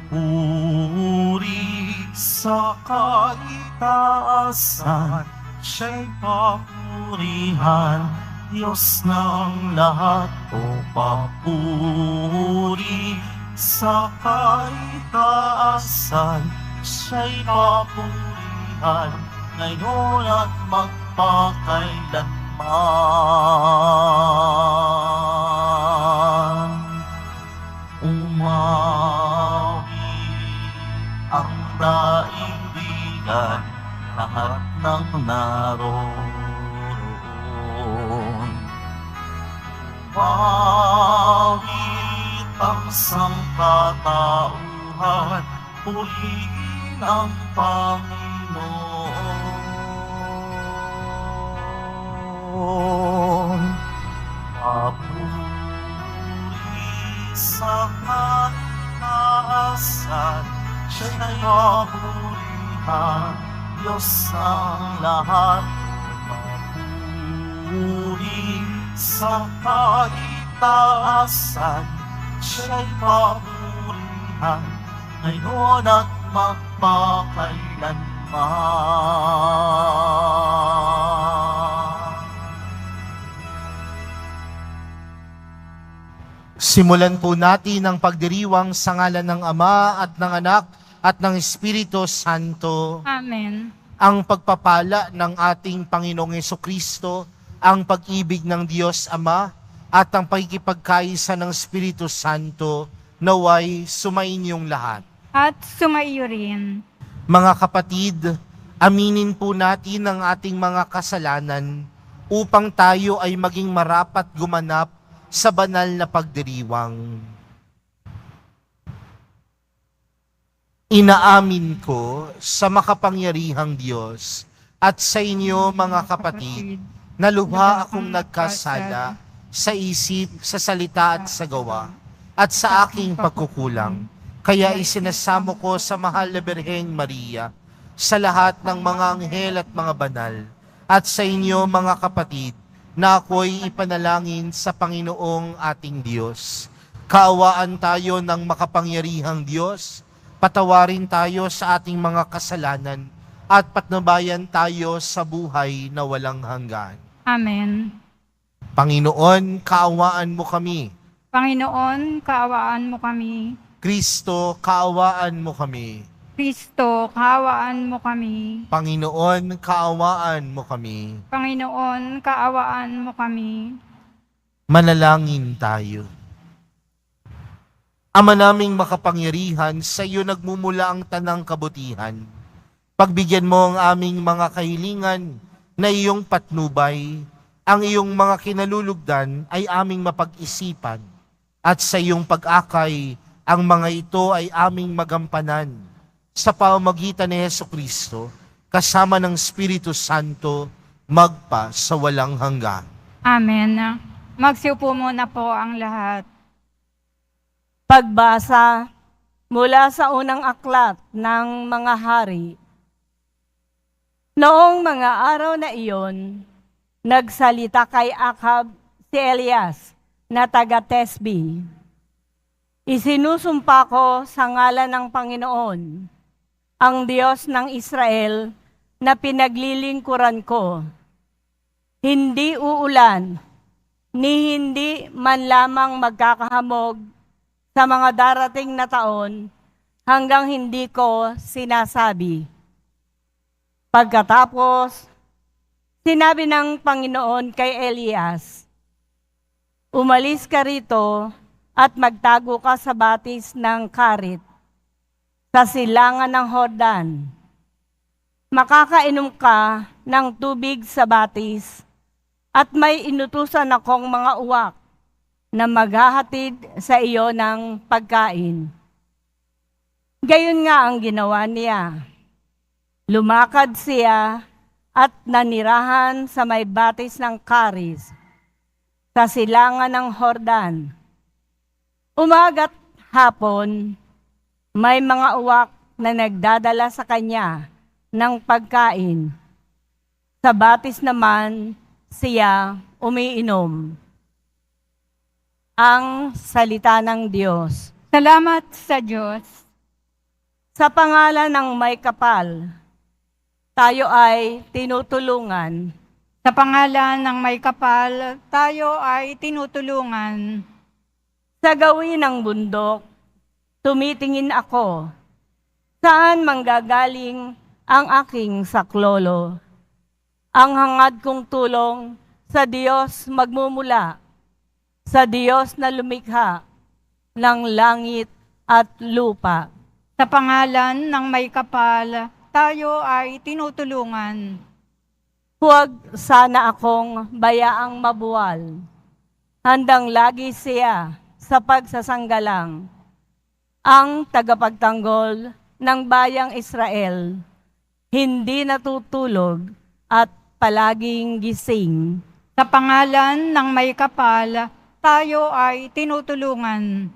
Puri sa kaitaasan, siya'y papurihan, Diyos ng lahat. O papuri sa kaitaasan, siya'y papurihan, ngayon at magpakailanman. Umawi ang daigdigan, lahat ng naroon. Umawit ang sangkatauhan, purihin ang Panginoon. Papuri sa kaitaasan, siya'y papurihan, Diyos ng lahat. Papuri sa kaitaasan, siya'y papurihan, ngayon at magpakailanman. Simulan po natin ang pagdiriwang sa ngalan ng Ama at ng Anak at ng Espiritu Santo. Amen. Ang pagpapala ng ating Panginoong Hesukristo, ang pag-ibig ng Diyos Ama, at ang pagkikipagkaisa ng Espiritu Santo, naway sumainyong lahat. At sumaiyo rin. Mga kapatid, aminin po natin ang ating mga kasalanan upang tayo ay maging marapat gumanap sa banal na pagdiriwang. Inaamin ko sa makapangyarihang Diyos at sa inyo mga kapatid na lubha akong nagkasala sa isip, sa salita at sa gawa at sa aking pagkukulang. Kaya isinasamo ko sa mahal na Birheng Maria, sa lahat ng mga anghel at mga banal, at sa inyo mga kapatid, na ako'y ipanalangin sa Panginoong ating Diyos. Kaawaan tayo ng makapangyarihang Diyos, patawarin tayo sa ating mga kasalanan, at patnubayan tayo sa buhay na walang hanggan. Amen. Panginoon, kaawaan mo kami. Panginoon, kaawaan mo kami. Kristo, kaawaan mo kami. Kristo, kaawaan mo kami. Panginoon, kaawaan mo kami. Panginoon, kaawaan mo kami. Manalangin tayo. Ama naming makapangyarihan, sa iyo nagmumula ang tanang kabutihan. Pagbigyan mo ang aming mga kahilingan na iyong patnubay, ang iyong mga kinalulugdan ay aming mapag-isipan, at sa iyong pag-akay, ang mga ito ay aming magampanan sa pamamagitan ni Hesukristo, kasama ng Espiritu Santo, magpa sa walang hanggan. Amen. Magsiupo muna po ang lahat. Pagbasa mula sa unang aklat ng mga hari. Noong mga araw na iyon, nagsalita kay Ahab si Elias na taga-Tesbi. Isinusumpa ko sa ngalan ng Panginoon, ang Diyos ng Israel, na pinaglilingkuran ko. Hindi uulan, ni hindi man lamang magkakahamog sa mga darating na taon hanggang hindi ko sinasabi. Pagkatapos, sinabi ng Panginoon kay Elias, umalis ka rito at magtago ka sa batis ng Karit, sa silangan ng Hordan. Makakainom ka ng tubig sa batis, at may inutusan akong mga uwak na maghahatid sa iyo ng pagkain. Gayon nga ang ginawa niya. Lumakad siya at nanirahan sa may batis ng Karis, sa silangan ng Hordan. Umaga't hapon, may mga uwak na nagdadala sa kanya ng pagkain. Sa batis naman, siya umiinom. Ang salita ng Diyos. Salamat sa Diyos. Sa pangalan ng may kapal, tayo ay tinutulungan. Sa pangalan ng may kapal, tayo ay tinutulungan. Sa gawin ng bundok, tumitingin ako. Saan manggagaling ang aking saklolo? Ang hangad kong tulong sa Diyos magmumula, sa Diyos na lumikha ng langit at lupa. Sa pangalan ng may kapal, tayo ay tinutulungan. Huwag sana akong bayaang mabuwal. Handang lagi siya sa pagsasanggalang. Ang tagapagtanggol ng bayang Israel, hindi natutulog at palaging gising. Sa pangalan ng may kapal, tayo ay tinutulungan.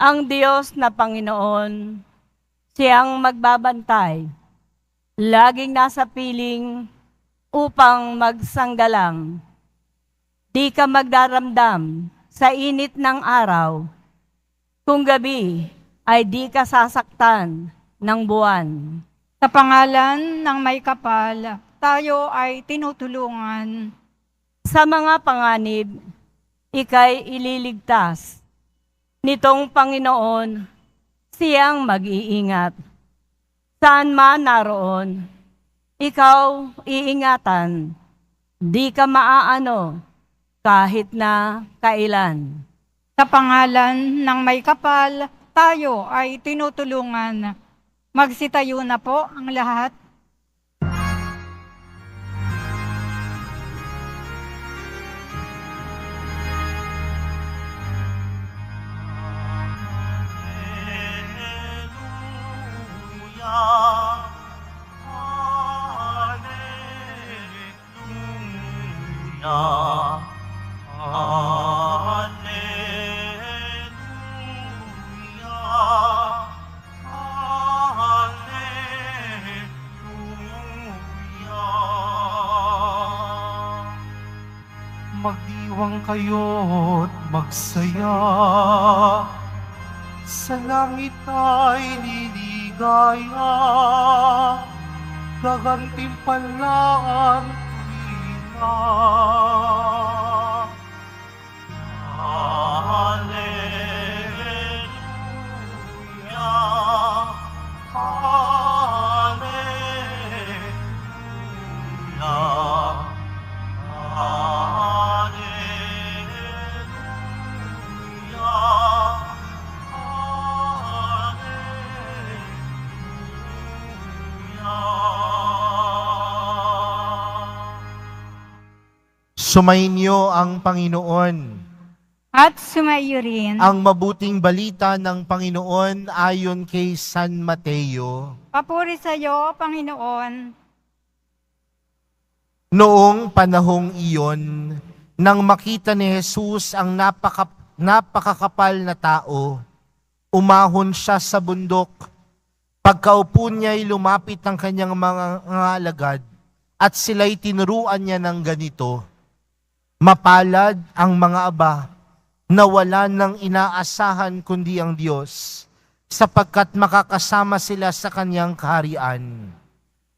Ang Diyos na Panginoon, siyang magbabantay, laging nasa piling upang magsanggalang. Di ka magdaramdam sa init ng araw, kung gabi ay di ka sasaktan ng buwan. Sa pangalan ng may kapal, tayo ay tinutulungan. Sa mga panganib, ika'y ililigtas. Nitong Panginoon, siyang mag-iingat. Saan man naroon, ikaw iingatan. Di ka maaano kahit na kailan. Sa pangalan ng may kapal, tayo ay tinutulungan. Magsitayo na po ang lahat. Magdiwang kayo't magsaya, sa langit ay liligaya, gagantimpalaan tuwina. Hallelujah, Hallelujah. Sumainyo ang Panginoon. At sumayo rin. Ang mabuting balita ng Panginoon ayon kay San Mateo. Papuri sa iyo, Panginoon. Noong panahong iyon, nang makita ni Jesus ang napakakapal na tao, umahon siya sa bundok. Pagkaupo niya'y lumapit ang kanyang mga alagad at sila'y tinuruan niya ng ganito. Mapalad ang mga aba na wala nang inaasahan kundi ang Diyos, sapagkat makakasama sila sa kanyang kaharian.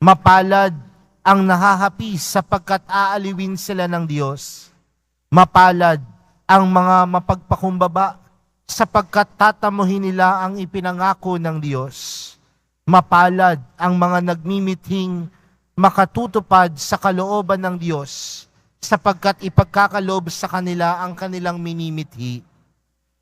Mapalad ang nahahapi sapagkat aaliwin sila ng Diyos. Mapalad ang mga mapagpakumbaba sapagkat tatamuhin nila ang ipinangako ng Diyos. Mapalad ang mga nagmimithing makatutupad sa kalooban ng Diyos sapagkat ipagkakaloob sa kanila ang kanilang minimithi.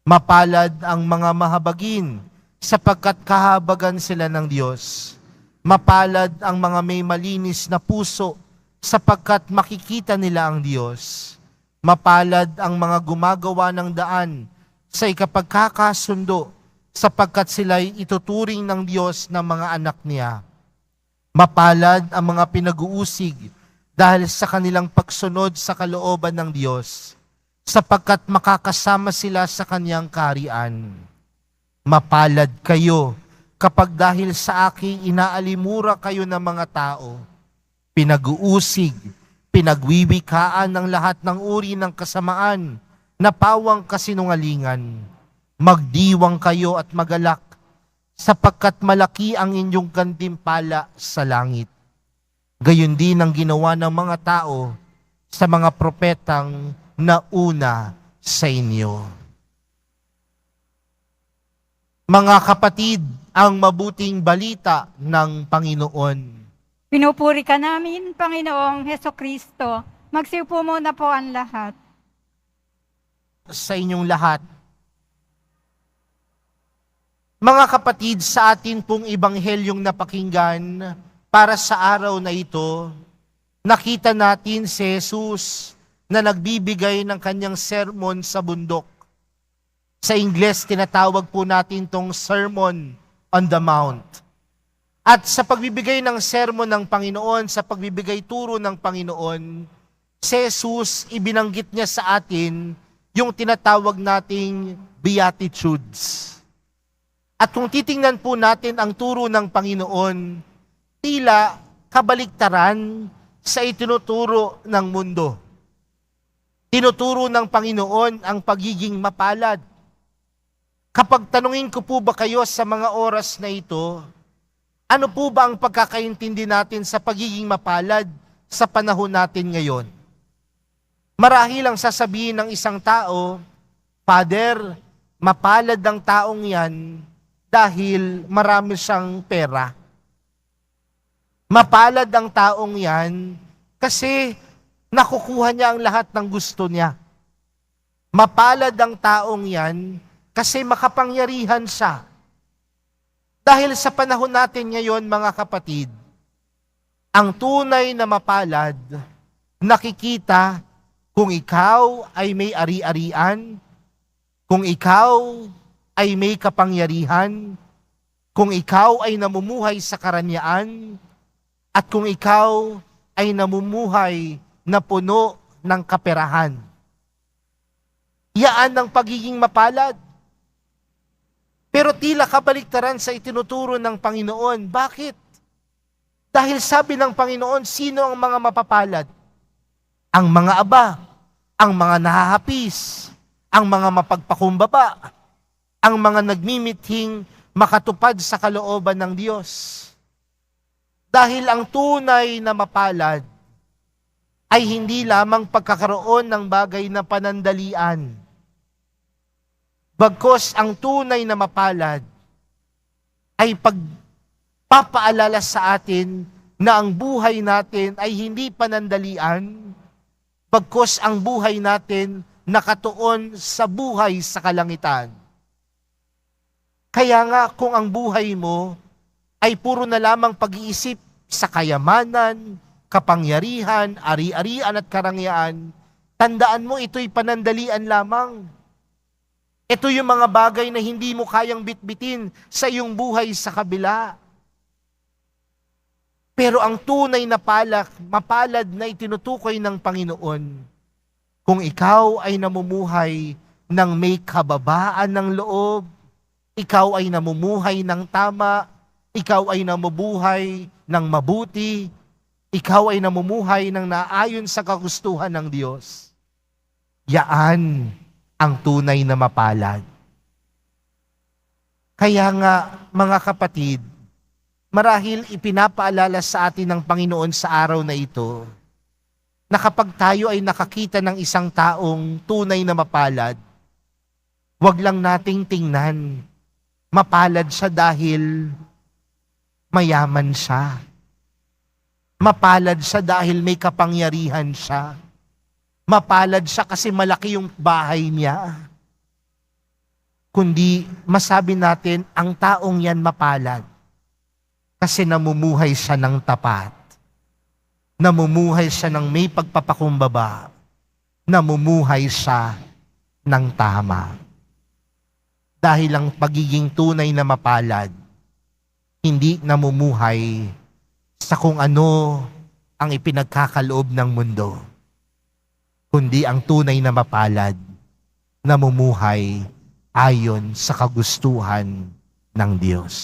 Mapalad ang mga mahabagin sapagkat kahabagan sila ng Diyos. Mapalad ang mga may malinis na puso sapagkat makikita nila ang Diyos. Mapalad ang mga gumagawa ng daan sa ikapagkakasundo sapagkat sila'y ituturing ng Diyos na mga anak niya. Mapalad ang mga pinag-uusig dahil sa kanilang pagsunod sa kalooban ng Diyos, sapagkat makakasama sila sa kanyang kaharian. Mapalad kayo kapag dahil sa aking inaalimura kayo ng mga tao, pinag-uusig, pinagwiwikaan ng lahat ng uri ng kasamaan na pawang kasinungalingan. Magdiwang kayo at magalak, sapagkat malaki ang inyong gantimpala sa langit. Gayon din ang ginawa ng mga tao sa mga propetang nauna sa inyo. Mga kapatid, ang mabuting balita ng Panginoon. Pinupuri ka namin, Panginoong Hesukristo. Magsiupo muna po ang lahat. Sa inyong lahat. Mga kapatid, sa atin pong ibanghelyong napakinggan, para sa araw na ito, nakita natin si Jesus na nagbibigay ng kanyang sermon sa bundok. Sa Ingles, tinatawag po natin tong Sermon on the Mount. At sa pagbibigay ng sermon ng Panginoon, sa pagbibigay turo ng Panginoon, si Jesus, ibinanggit niya sa atin yung tinatawag nating Beatitudes. At kung titingnan po natin ang turo ng Panginoon, tila kabaliktaran sa itinuturo ng mundo. Tinuturo ng Panginoon ang pagiging mapalad. Kapag tanungin ko po ba kayo sa mga oras na ito, ano po ba ang pagkakaintindi natin sa pagiging mapalad sa panahon natin ngayon? Marahil ang sasabihin ng isang tao, Father, mapalad ang taong yan dahil marami siyang pera. Mapalad ang taong yan kasi nakukuha niya ang lahat ng gusto niya. Mapalad ang taong yan kasi makapangyarihan siya. Dahil sa panahon natin ngayon, mga kapatid, ang tunay na mapalad, nakikita kung ikaw ay may ari-arian, kung ikaw ay may kapangyarihan, kung ikaw ay namumuhay sa karanyaan, at kung ikaw ay namumuhay na puno ng kaperahan. Yaan ang pagiging mapalad. Pero tila kabaliktaran sa itinuturo ng Panginoon. Bakit? Dahil sabi ng Panginoon, sino ang mga mapapalad? Ang mga aba, ang mga nahahapis, ang mga mapagpakumbaba, ang mga nagmimithing makatupad sa kalooban ng Diyos. Dahil ang tunay na mapalad ay hindi lamang pagkakaroon ng bagay na panandalian. Bagkus ang tunay na mapalad ay pagpapaalala sa atin na ang buhay natin ay hindi panandalian, bagkus ang buhay natin nakatuon sa buhay sa kalangitan. Kaya nga kung ang buhay mo ay puro na lamang pag-iisip sa kayamanan, kapangyarihan, ari-arian at karangyaan, tandaan mo ito'y panandalian lamang. Ito yung mga bagay na hindi mo kayang bitbitin sa iyong buhay sa kabila. Pero ang tunay na mapalad na itinutukoy ng Panginoon, kung ikaw ay namumuhay ng may kababaan ng loob, ikaw ay namumuhay ng tama, ikaw ay namumuhay ng mabuti, ikaw ay namumuhay ng naayon sa kagustuhan ng Diyos. Yaan ang tunay na mapalad. Kaya nga, mga kapatid, marahil ipinapaalala sa atin ng Panginoon sa araw na ito, na kapag tayo ay nakakita ng isang taong tunay na mapalad, wag lang nating tingnan, mapalad siya dahil mayaman siya. Mapalad siya dahil may kapangyarihan siya. Mapalad siya kasi malaki yung bahay niya. Kundi masabi natin, ang taong yan mapalad kasi namumuhay siya ng tapat. Namumuhay siya ng may pagpapakumbaba. Namumuhay siya ng tama. Dahil ang pagiging tunay na mapalad, hindi namumuhay sa kung ano ang ipinagkakaloob ng mundo, kundi ang tunay na mapalad, namumuhay ayon sa kagustuhan ng Diyos.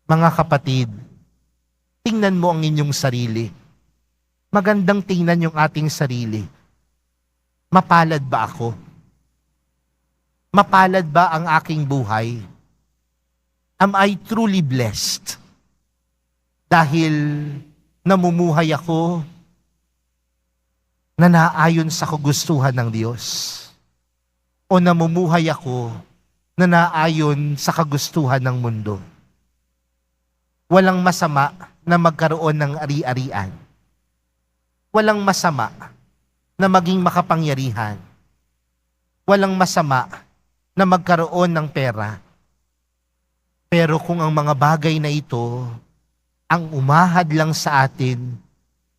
Mga kapatid, tingnan mo ang inyong sarili. Magandang tingnan yung ating sarili. Mapalad ba ako? Mapalad ba ang aking buhay? Am I truly blessed? Dahil namumuhay ako na naayon sa kagustuhan ng Diyos? O namumuhay ako na naayon sa kagustuhan ng mundo? Walang masama na magkaroon ng ari-arian. Walang masama na maging makapangyarihan. Walang masama na magkaroon ng pera. Pero kung ang mga bagay na ito ang umahad lang sa atin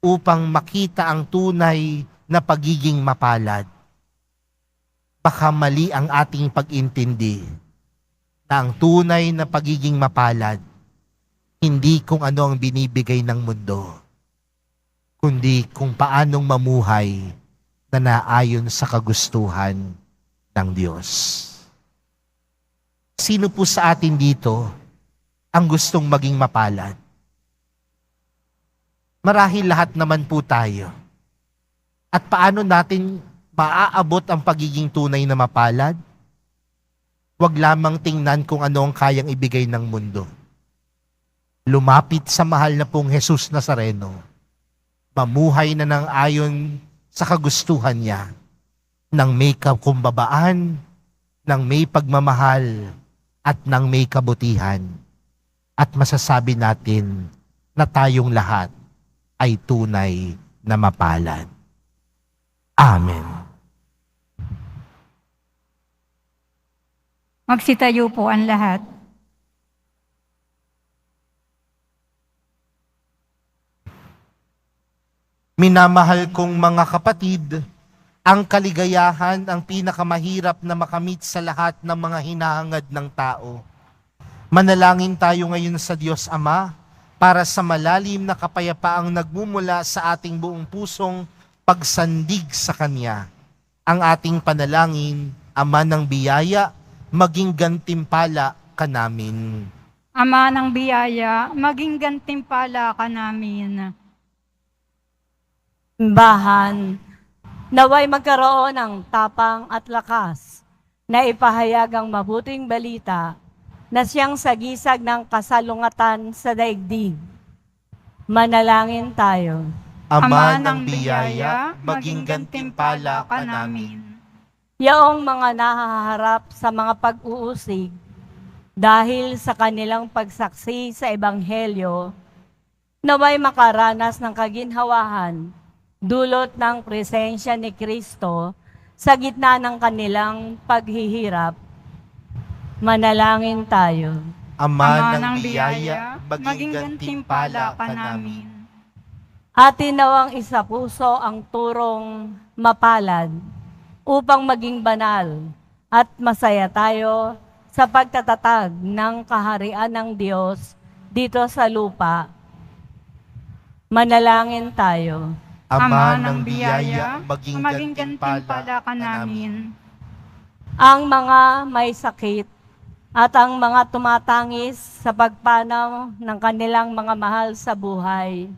upang makita ang tunay na pagiging mapalad, baka mali ang ating pag-intindi na ang tunay na pagiging mapalad hindi kung ano ang binibigay ng mundo, kundi kung paanong mamuhay na naayon sa kagustuhan ng Diyos. Sino po sa atin dito ang gustong maging mapalad? Marahil lahat naman po tayo. At paano natin maaabot ang pagiging tunay na mapalad? Huwag lamang tingnan kung ano ang kayang ibigay ng mundo. Lumapit sa mahal na pong Jesus Nazareno. Mamuhay na ng ayon sa kagustuhan niya, ng may kakumbabaan, ng may pagmamahal, at ng may kabutihan. At masasabi natin na tayong lahat ay tunay na mapalad. Amen. Magsitayo po ang lahat. Minamahal kong mga kapatid, ang kaligayahan ang pinakamahirap na makamit sa lahat ng mga hinahangad ng tao. Manalangin tayo ngayon sa Diyos Ama para sa malalim na kapayapaang nagmumula sa ating buong pusong pagsandig sa Kanya. Ang ating panalangin, Ama ng biyaya, maging gantimpala ka namin. Ama ng biyaya, maging gantimpala ka namin. Simbahan, naway magkaroon ng tapang at lakas na ipahayag ang mabuting balita na siyang sagisag ng kasalungatan sa daigdig. Manalangin tayo. Ama ng biyaya, maging gantimpala ka namin. Yaong mga nahaharap sa mga pag-uusig dahil sa kanilang pagsaksi sa Ebanghelyo, naway makaranas ng kaginhawahan dulot ng presensya ni Kristo sa gitna ng kanilang paghihirap. Manalangin tayo. Ama ng biyaya, maging gantimpala ka namin. Atin nawang isa puso ang turong mapalad upang maging banal at masaya tayo sa pagtatatag ng kaharian ng Diyos dito sa lupa. Manalangin tayo. Ama ng biyaya, maging gantimpala ka namin. Ang mga may sakit at ang mga tumatangis sa pagpanaw ng kanilang mga mahal sa buhay,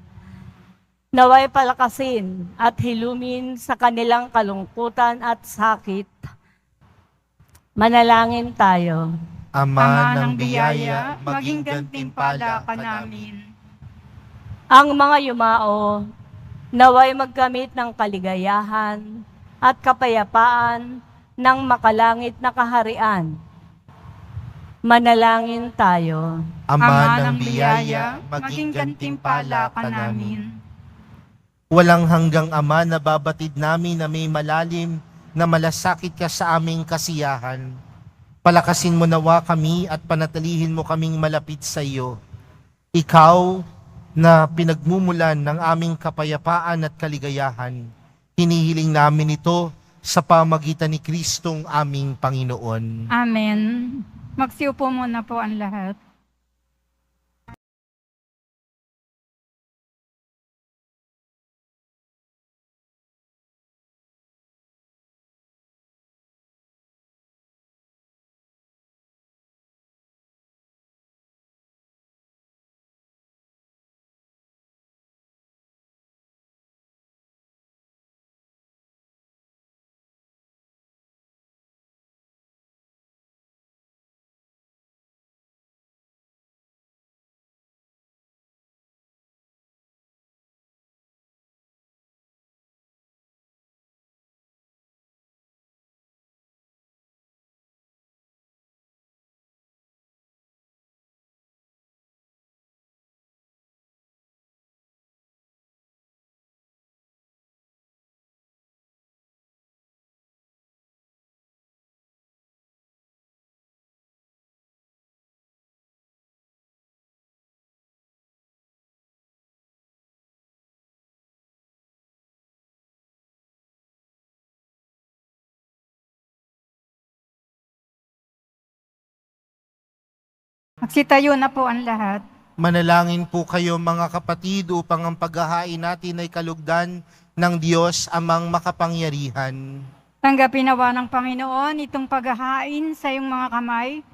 naway palakasin at hilumin sa kanilang kalungkutan at sakit. Manalangin tayo. Ama ng biyaya, maging gantimpala ka namin. Ang mga yumao, naway magkamit ng kaligayahan at kapayapaan ng makalangit na kaharian. Manalangin tayo. Ama ng biyaya, maging gantimpala ka namin. Walang hanggang Ama na babatid namin na may malalim na malasakit ka sa aming kasiyahan. Palakasin mo nawa kami at panatilihin mo kaming malapit sa iyo. Ikaw na pinagmumulan ng aming kapayapaan at kaligayahan. Hinihiling namin ito sa pamagitan ni Kristong aming Panginoon. Amen. Magsiupo muna po ang lahat. Magsitayo na po ang lahat. Manalangin po kayo mga kapatid upang ang paghahain natin ay kalugdan ng Diyos amang makapangyarihan. Tanggapin nawa ng Panginoon itong paghahain sa iyong mga kamay,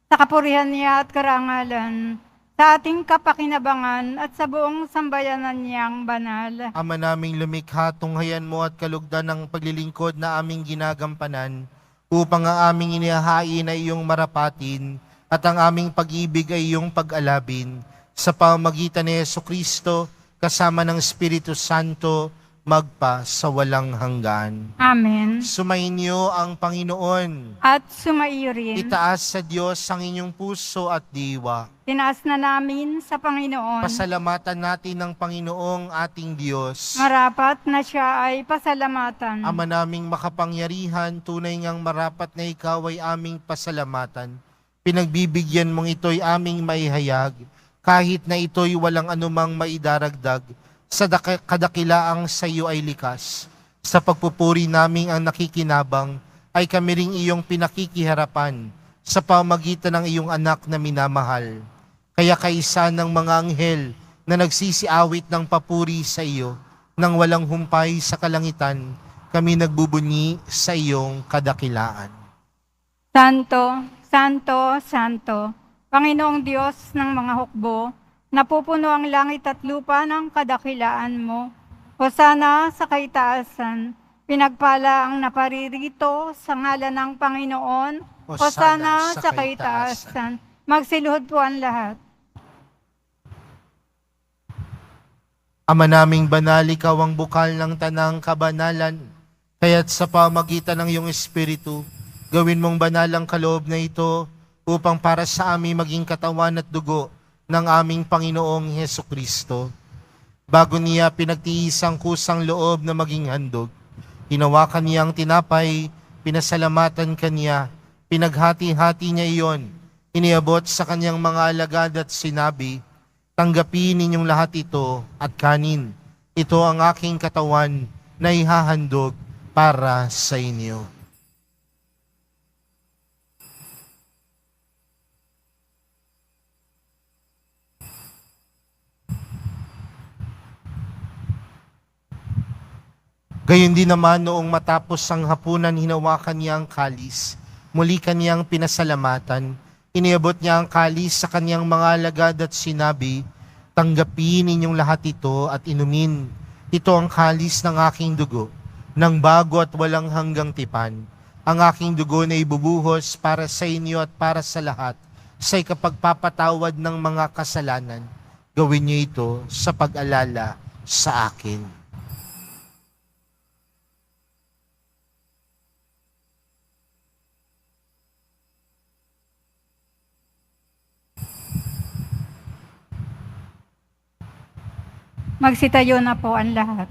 sa kapurihan niya at karangalan, sa ating kapakinabangan at sa buong sambayanan niyang banal. Ama naming lumikha, tunghayan mo at kalugdan ng paglilingkod na aming ginagampanan, upang ang aming inihahain ay iyong marapatin at ang aming pag-ibig ay iyong pag-alabin. Sa pamamagitan ni Jesucristo, kasama ng Espiritu Santo, magpa sa walang hanggan. Amen. Sumainyo ang Panginoon. At sumaiyo rin. Itaas sa Diyos ang inyong puso at diwa. Tinaas na namin sa Panginoon. Pasalamatan natin ng Panginoong ating Diyos. Marapat na siya ay pasalamatan. Ama naming makapangyarihan, tunay ngang marapat na ikaw ay aming pasalamatan. Pinagbibigyan mong ito'y aming maihayag, kahit na ito'y walang anumang maidaragdag, sa kadakilaang sa iyo ay likas. Sa pagpupuri naming ang nakikinabang, ay kami ring iyong pinakikiharapan, sa pamagitan ng iyong anak na minamahal. Kaya kaisa ng mga anghel na nagsisiawit ng papuri sa iyo, nang walang humpay sa kalangitan, kami nagbubunyi sa iyong kadakilaan. Santo, Santo, Santo, Panginoong Diyos ng mga hukbo, napupuno ang langit at lupa ng kadakilaan mo. Hosana sa kaitaasan, pinagpala ang naparirito sa ngalan ng Panginoon. Hosana sa kaitaasan. Magsiluhod po ang lahat. Ama naming banal, ikaw ang bukal ng tanang kabanalan, kaya't sa pamagitan ng iyong Espiritu, gawin mong banal ang kaloob na ito upang para sa amin maging katawan at dugo ng aming Panginoong Hesukristo. Bago niya pinagtiis ang kusang loob na maging handog, hinawakan niya ang tinapay, pinasalamatan kanya, pinaghati-hati niya iyon, iniabot sa kanyang mga alagad at sinabi, tanggapin ninyong lahat ito at kanin. Ito ang aking katawan na ihahandog para sa inyo. Gayon din naman noong matapos ang hapunan, hinawakan niya ang kalis. Muli kaniyang pinasalamatan. Iniabot niya ang kalis sa kaniyang mga alagad at sinabi, tanggapin ninyong lahat ito at inumin. Ito ang kalis ng aking dugo, ng bago at walang hanggang tipan. Ang aking dugo na ibubuhos para sa inyo at para sa lahat, sa ikapagpapatawad ng mga kasalanan. Gawin niyo ito sa pag-alala sa akin. Magsitayo na po ang lahat.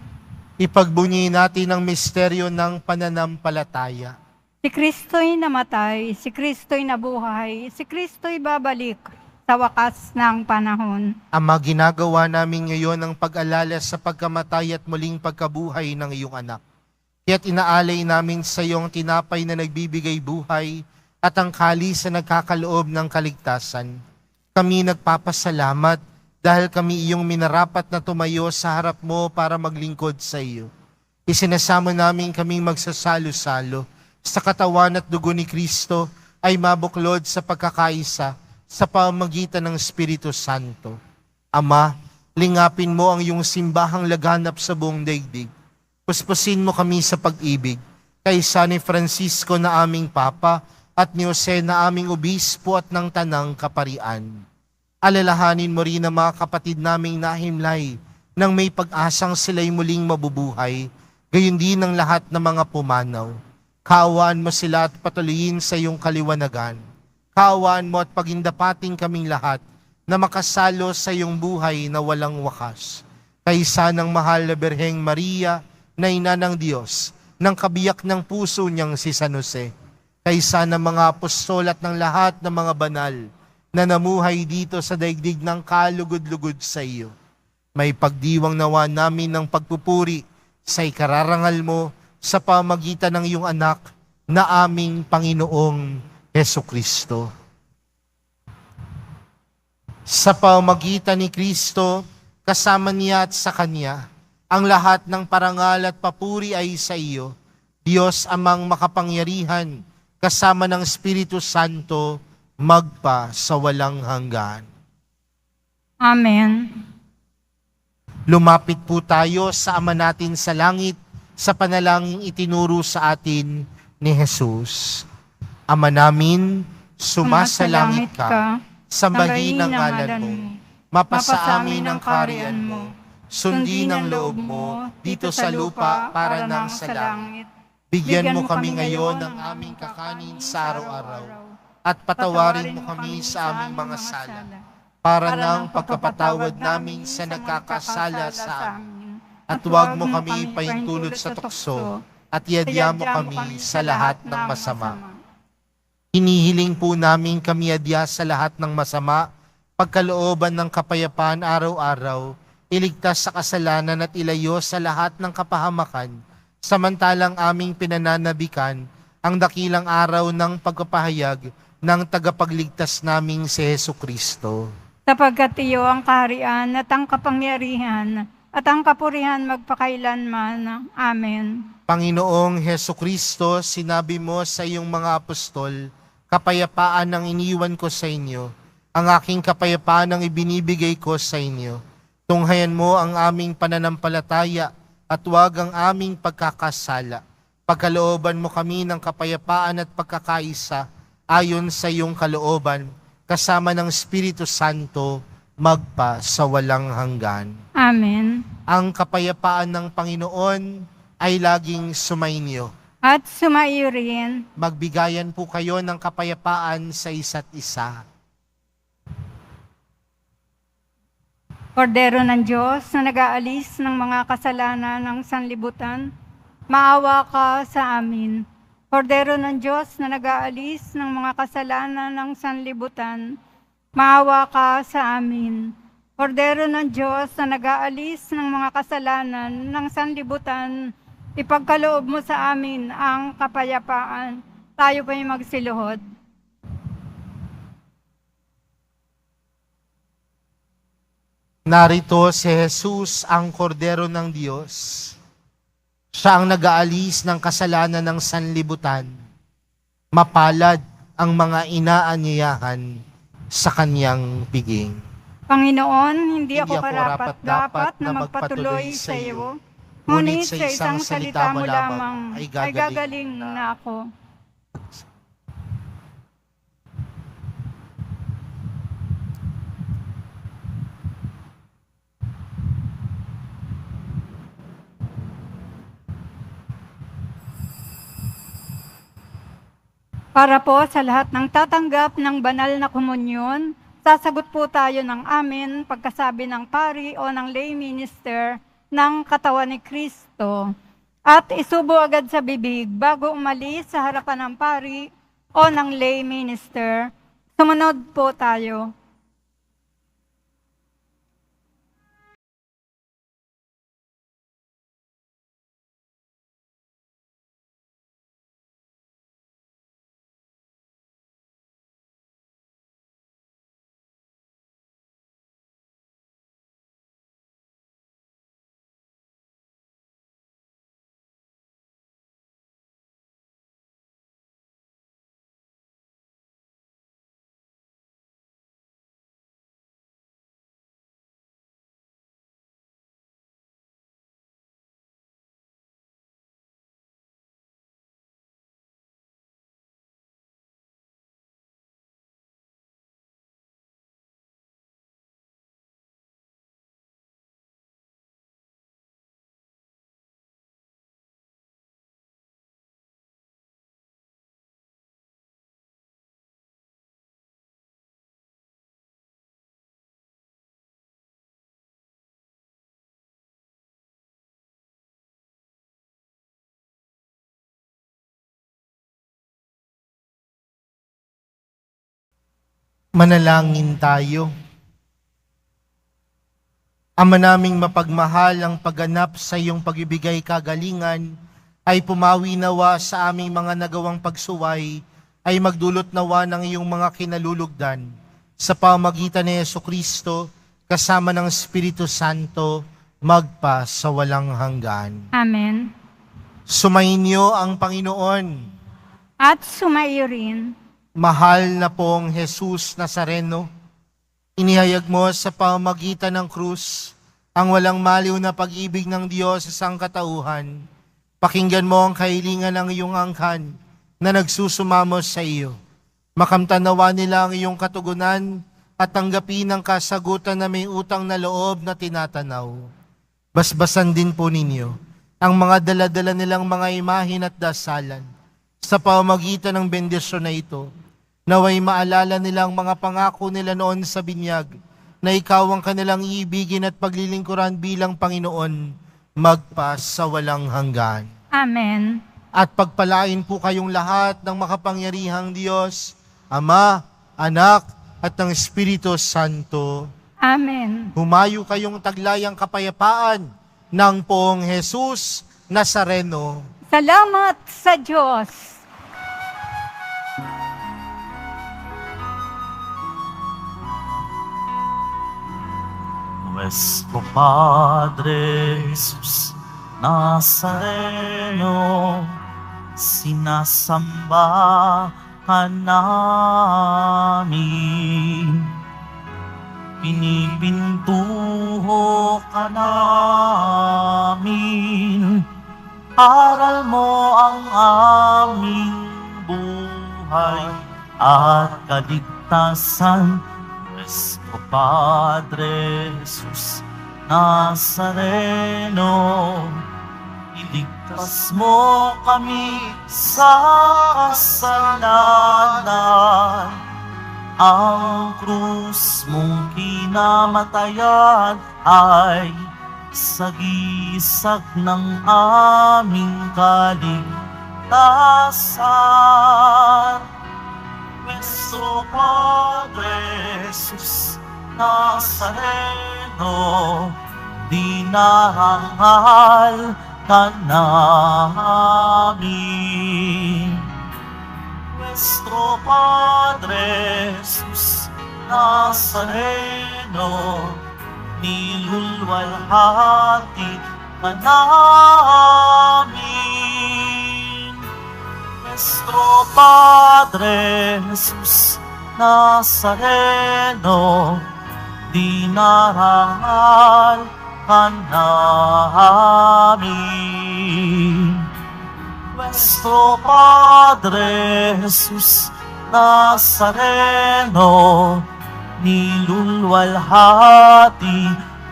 Ipagbunyi natin ang misteryo ng pananampalataya. Si Kristo'y namatay, si Kristo'y nabuhay, si Kristo'y babalik sa wakas ng panahon. Ama, ginagawa namin ngayon ang pag-alala sa pagkamatay at muling pagkabuhay ng iyong anak. Kaya't inaalay namin sa iyong tinapay na nagbibigay buhay at ang kalis na nagkakaloob ng kaligtasan. Kami nagpapasalamat dahil kami iyong minarapat na tumayo sa harap mo para maglingkod sa iyo. Isinasamo namin kaming magsasalo-salo sa katawan at dugo ni Kristo ay mabuklod sa pagkakaisa sa pamamagitan ng Espiritu Santo. Ama, lingapin mo ang iyong simbahang laganap sa buong daigdig. Puspusin mo kami sa pag-ibig, kaysa ni Francisco na aming Papa at ni Jose na aming Obispo at ng Tanang Kaparian. Alalahanin mo rin ang mga kapatid naming nahimlay nang may pag-asang sila'y muling mabubuhay, gayon din ang lahat ng mga pumanaw. Kaawaan mo sila at patuloyin sa iyong kaliwanagan. Kaawaan mo at pagindapating kaming lahat na makasalo sa iyong buhay na walang wakas. Kaysa ng mahal na Birheng Maria na ina ng Diyos, ng kabiyak ng puso niyang si San Jose. Kaysa ng mga apostol at ng lahat ng mga banal na namuhay dito sa daigdig ng kalugod-lugod sa iyo. May pagdiwang nawa namin ng pagpupuri sa ikararangal mo sa pamagitan ng iyong anak na aming Panginoong Hesukristo. Sa pamamagitan ni Kristo, kasama niya at sa Kanya, ang lahat ng parangal at papuri ay sa iyo, Diyos amang makapangyarihan, kasama ng Espiritu Santo, magpa sa walang hanggan. Amen. Lumapit po tayo sa Ama natin sa langit, sa panalangin itinuro sa atin ni Jesus. Ama namin, sumasalangit ka, sambahin ang ngalan mo, mapasa amin ang kaharian mo, sundin ang loob mo dito sa lupa para nang sa langit. Bigyan mo kami ngayon ng aming kakanin sa araw-araw, at patawarin mo kami sa aming mga sala, para nang pagkapatawad namin sa nagkakasala sa amin. At huwag mo kami paintulot sa tukso, at iadya mo kami sa lahat ng masama. Hinihiling po namin kami adya sa lahat ng masama, pagkalooban ng kapayapaan araw-araw, iligtas sa kasalanan at ilayo sa lahat ng kapahamakan, samantalang aming pinananabikan ang dakilang araw ng pagpapahayag ng tagapagligtas naming si Jesucristo. Sapagkat iyo ang kaharian at ang kapangyarihan at ang kapurihan magpakailanman. Amen. Panginoong Jesucristo, sinabi mo sa iyong mga apostol, kapayapaan ang iniwan ko sa inyo, ang aking kapayapaan ang ibinibigay ko sa inyo. Tunghayan mo ang aming pananampalataya at huwag ang aming pagkakasala. Pagkalooban mo kami ng kapayapaan at pagkakaisa ayon sa iyong kalooban, kasama ng Espiritu Santo, magpa sa walang hanggan. Amen. Ang kapayapaan ng Panginoon ay laging sumainyo. At sumaiyo rin. Magbigayan po kayo ng kapayapaan sa isa't isa. Kordero ng Diyos na nag-aalis ng mga kasalanan ng sanlibutan, maawa ka sa amin. Kordero ng Diyos na nag-aalis ng mga kasalanan ng sanlibutan, maawa ka sa amin. Kordero ng Diyos na nag-aalis ng mga kasalanan ng sanlibutan, ipagkaloob mo sa amin ang kapayapaan. Tayo pa'y magsiluhod. Narito si Jesus, ang Kordero ng Diyos. Siya ang nag-aalis ng kasalanan ng sanlibutan. Mapalad ang mga inaanyayahan sa kanyang piging. Panginoon, hindi ako karapat-dapat na magpatuloy sa iyo. Ngunit sa isang salita mo lamang ay gagaling na ako. Para po sa lahat ng tatanggap ng banal na komunyon, sasagot po tayo ng amen pagkasabi ng pari o ng lay minister ng katawan ni Kristo. At isubo agad sa bibig bago umalis sa harapan ng pari o ng lay minister. Sumunod po tayo. Manalangin tayo. Ama naming mapagmahal, ang pagganap sa iyong pagibigay kagalingan ay pumawi nawa sa aming mga nagawang pagsuway, ay magdulot nawa ng iyong mga kinalulugdan. sa pamagitan ni Jesucristo, kasama ng Espiritu Santo, magpa sa walang hanggan. Amen. Sumainyo ang Panginoon. At sumaiyo rin. Mahal na pong Jesus Nazareno, inihayag mo sa pamagitan ng krus ang walang maliw na pag-ibig ng Diyos sa sangkatauhan. Pakinggan mo ang kahilingan ng iyong angkan na nagsusumamo sa iyo. Makamtanawa nila ang iyong katugunan at tanggapin ang kasagutan na may utang na loob na tinatanaw. Basbasan din po ninyo ang mga dala-dala nilang mga imahin at dasalan sa pamamagitan ng bendisyon na ito. Naway maalala nilang mga pangako nila noon sa binyag na ikaw ang kanilang iibigin at paglilingkuran bilang Panginoon magpa sa walang hanggan. Amen. At pagpalain po kayong lahat ng makapangyarihang Diyos, Ama, Anak, at ng Espiritu Santo. Amen. Humayo kayong taglayang kapayapaan ng Poong Jesus Nazareno. Salamat sa Diyos. Nuestro Padre Jesus Nazareno, sinasamba ka namin. Pinipintuho ka namin. Aral mo ang aming buhay at kaligtasan. Nuestro Padre Jesus Nazareno, iligtas mo kami sa kasalanan. Ang krus mong kinamatayan ay sagisag ng aming kaligtasan. Nuestro Padre Jesus Nazareno, dinarangal ka namin. Nuestro Padre Jesus Nazareno, nilulwalhati ka namin. Nuestro Padre Jesus Nazareno, dinarangal ka namin. Nuestro Padre Jesus Nazareno, nilulwalhati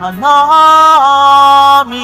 ka namin.